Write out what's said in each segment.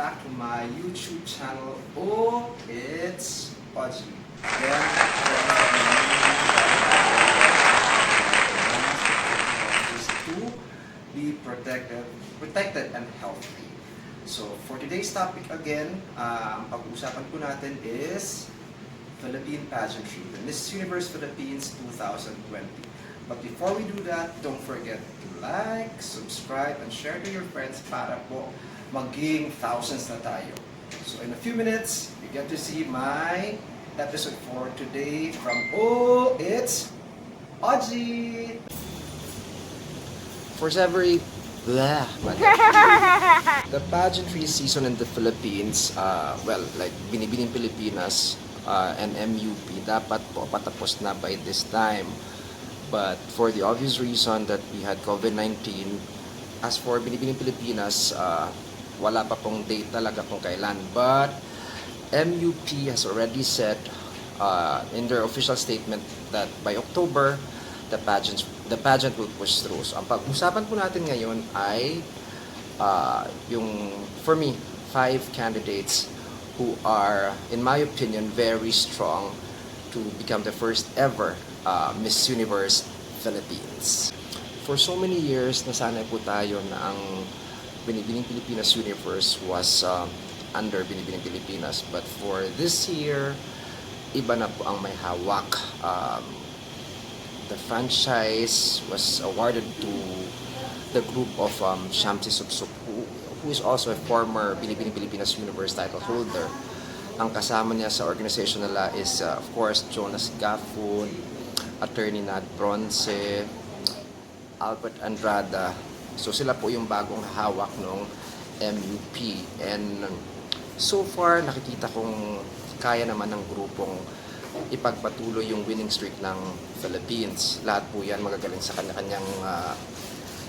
back to my YouTube channel. Oh, it's Audrey. Again, is to be protected and healthy. So for today's topic again, pag-uusapan po natin is Philippine pageantry, the Miss Universe Philippines 2020. But before we do that, don't forget to like, subscribe, and share to your friends para po maging thousands na tayo. So in a few minutes, you get to see my episode for today from Oh, it's Audrey! For every the pageantry season in the Philippines, like Binibining Pilipinas and MUP, dapat po patapos na by this time. But for the obvious reason that we had COVID-19, as for Binibining Pilipinas, wala pa pong date talaga kung kailan. But MUP has already said in their official statement that by October, the pageant will push through. So ang pag-usapan po natin ngayon ay for me, 5 candidates who are, in my opinion, very strong to become the first ever Miss Universe Philippines. For so many years, nasanay po tayo na ang Binibining Pilipinas Universe was under Binibining Pilipinas. But for this year, iba na po ang may hawak. The franchise was awarded to the group of Shamsi Supsup, who is also a former Binibining Pilipinas Universe title holder. Ang kasama niya sa organization nila is, of course, Jonas Gafun, Attorney Nad Bronce, Albert Andrada. So sila po yung bagong hawak ng MUP. And so far, nakikita kong kaya naman ng grupong ipagpatuloy yung winning streak ng Philippines. Lahat po yan magagaling sa kanya-kanyang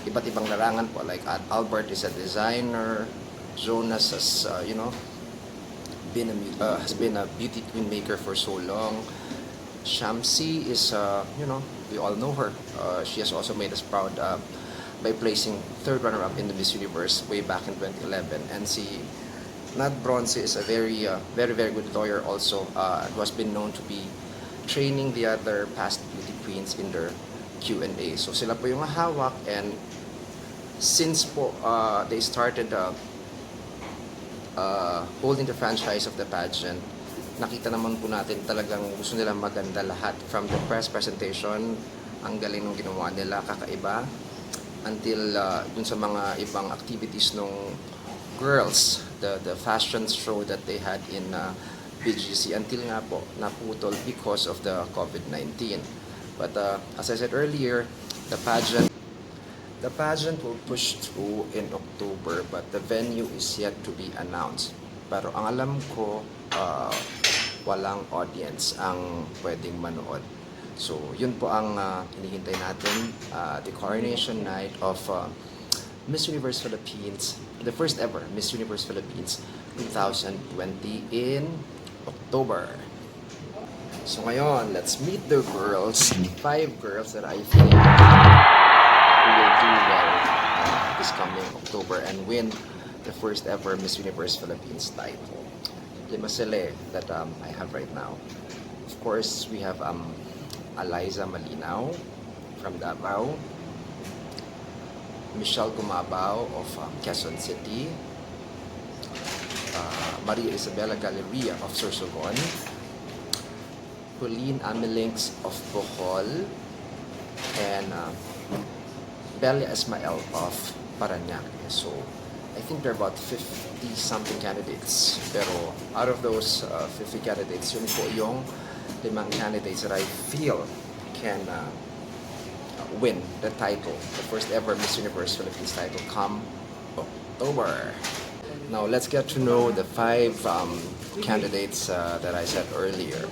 iba't ibang larangan po. Like Albert is a designer, Jonas has, has been a beauty queen maker for so long. Shamsi is, we all know her. She has also made us proud by placing 3rd runner-up in the Miss Universe way back in 2011. And si Nad Bronze is a very, very good lawyer also, who has been known to be training the other past beauty queens in their Q&A. So sila po yung hawak, and since po they started holding the franchise of the pageant, nakita naman po natin talagang gusto nila maganda lahat. From the press presentation, ang galing ng ginawa nila, kakaiba, until dun sa mga ibang activities ng girls, the fashion show that they had in BGC, until nga po naputol because of the COVID-19. But as I said earlier, the pageant will push through in October, but the venue is yet to be announced. Pero ang alam ko, walang audience ang pwedeng manood. So yun po ang hinihintay natin, the coronation night of Miss Universe Philippines, the first ever Miss Universe Philippines 2020 in October. So ngayon, let's meet the girls, 5 girls that I think who will do well this coming October and win the first ever Miss Universe Philippines title. Lima sila that I have right now. Of course, we have Eliza Malinaw from Davao, Michelle Gumabaw of Quezon City, Maria Isabella Galleria of Sorsogon, Pauline Amilinks of Bohol, and Belia Ismael of Parañaque. So I think there are about 50-something candidates. Pero out of those 50 candidates, yun po yung 5 candidates that I feel can win the title, the first ever Miss Universe Philippines title come October. Now let's get to know the 5 candidates that I said earlier.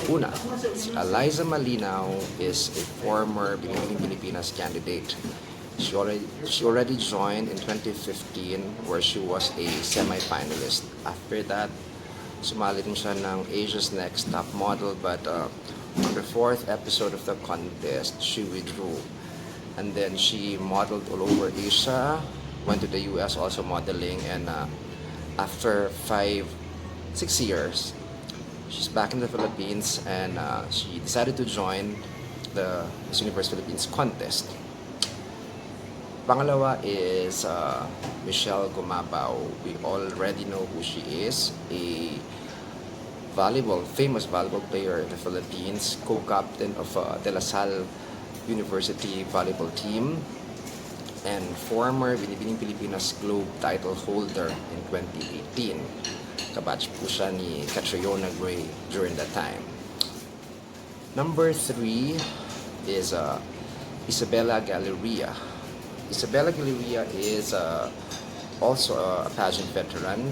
Una, si Eliza Malinaw is a former Binibining Pilipinas candidate. She already joined in 2015 where she was a semi-finalist. After that, sumali din siya ng Asia's Next Top Model, but on the 4th episode of the contest, she withdrew. And then she modeled all over Asia, went to the US also modeling, and after 6 years, she's back in the Philippines, and she decided to join the Miss Universe Philippines contest. Pangalawa is Michelle Gumabao. We already know who she is, a famous volleyball player in the Philippines, co-captain of De La Salle University volleyball team, and former Binibining Pilipinas Globe title holder in 2018. Kabatch po siya ni Catriona Gray during that time. Number 3 is Isabella Galleria. Isabella Galleria is also a pageant veteran.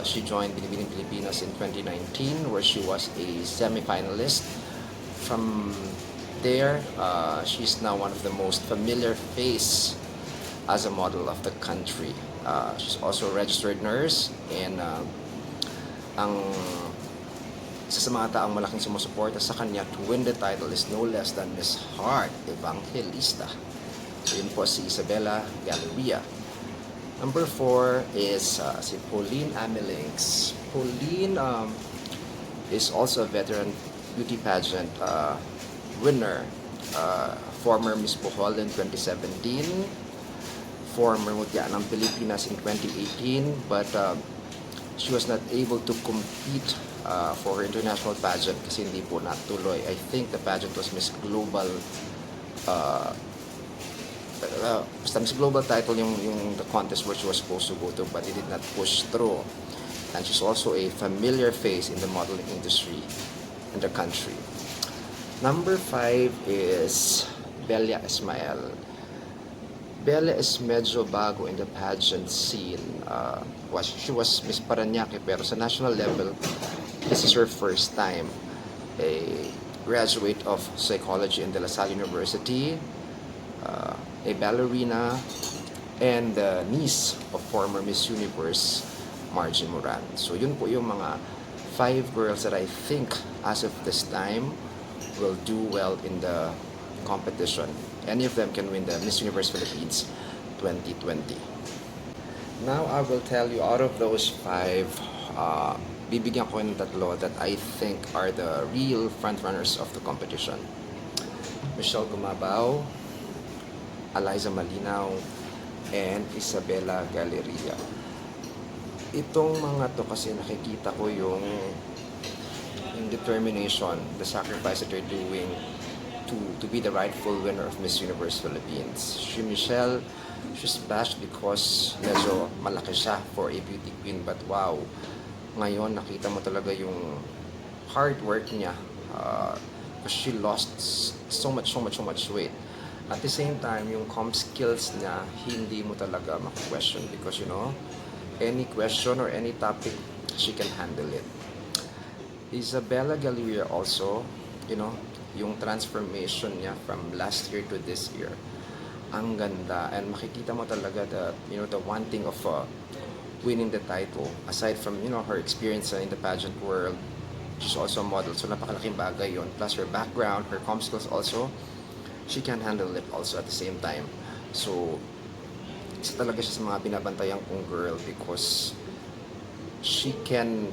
She joined Binibining Pilipinas in 2019, where she was a semi-finalist. From there, she's now one of the most familiar face as a model of the country. She's also a registered nurse, and ang isa sa mga taong malaking sumusuporta sa kanya to win the title is no less than Miss Heart Evangelista. So yun po si Isabella Galleria. Number 4 is si Pauline Amelinx. Pauline is also a veteran beauty pageant winner. Former Miss Bohol in 2017. Former Mutya ng Pilipinas in 2018. But she was not able to compete for her international pageant kasi hindi po natuloy. I think the pageant was Miss Global basta Miss Global title yung the contest where she was supposed to go to, but it did not push through. And she's also a familiar face in the modeling industry in the country. Number 5 is Belia Ismael. Belia is medyo bago in the pageant scene. She was Miss Parañaque, pero sa national level, this is her first time. A graduate of psychology in De La Salle University, a ballerina, and the niece of former Miss Universe Margie Moran. So yun po yung mga 5 girls that I think as of this time will do well in the competition. Any of them can win the Miss Universe Philippines 2020. Now I will tell you, out of those 5, bibigyan ko ng tatlo that I think are the real frontrunners of the competition. Michelle Gumabao, Eliza Malinaw, and Isabella Galleria. Itong mga to kasi nakikita ko yung determination, the sacrifice that they're doing to be the rightful winner of Miss Universe Philippines. Michelle, she's bashed because medyo malaki siya for a beauty queen, but wow, ngayon nakita mo talaga yung hard work niya, because she lost so much weight. At the same time, yung comp skills niya, hindi mo talaga maka-question because, any question or any topic, she can handle it. Isabella Galleria also, yung transformation niya from last year to this year, ang ganda. And makikita mo talaga the wanting of winning the title. Aside from, her experience in the pageant world, she's also a model. So, napakalaking bagay yun. Plus, her background, her comp skills also, she can handle it also at the same time. So, isa talaga siya sa mga binabantayan kong girl because she can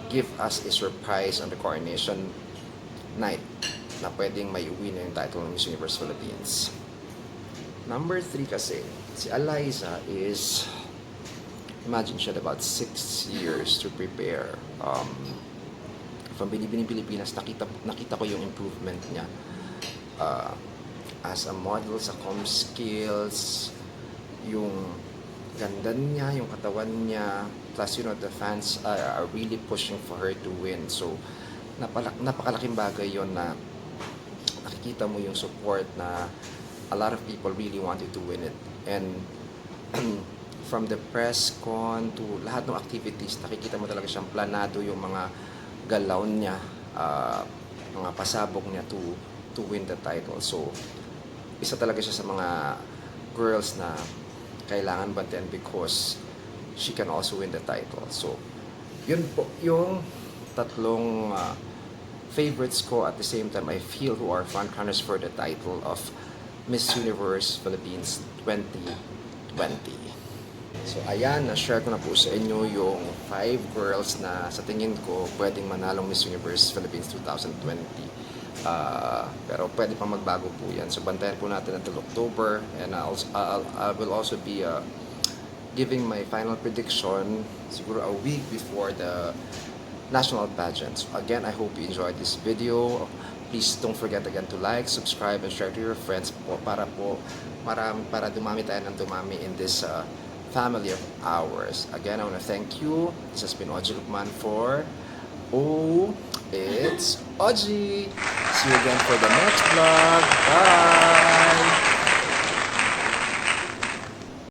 give us a surprise on the coronation night na pwedeng may uwi na yung title ng Miss Universe Philippines. Number 3 kasi, si Eliza is, imagine she had about 6 years to prepare. From Binibining Pilipinas, nakita ko yung improvement niya. As a model, sa com skills, yung ganda niya, yung katawan niya, plus the fans are really pushing for her to win. So napakalaking bagay yon na nakikita mo yung support na a lot of people really wanted to win it. And from the press con to lahat ng activities, nakikita mo talaga siyang planado yung mga galaw niya, mga pasabog niya to win the title. So isa talaga siya sa mga girls na kailangan bantayan because she can also win the title. So, yun po yung tatlong favorites ko. At the same time, I feel who are frontrunners for the title of Miss Universe Philippines 2020. So ayan, na-share ko na po sa inyo yung 5 girls na sa tingin ko pwedeng manalong Miss Universe Philippines 2020. Pero pwede pa magbago po yan. So bantayan po natin until October, and I will also be giving my final prediction siguro a week before the national pageant. So again, I hope you enjoyed this video. Please don't forget again to like, subscribe, and share to your friends para dumami tayo ng dumami in this family of ours. Again, I want to thank you. This has been Oji Lukman for Oh, it's Oji. See you again for the next vlog. Bye!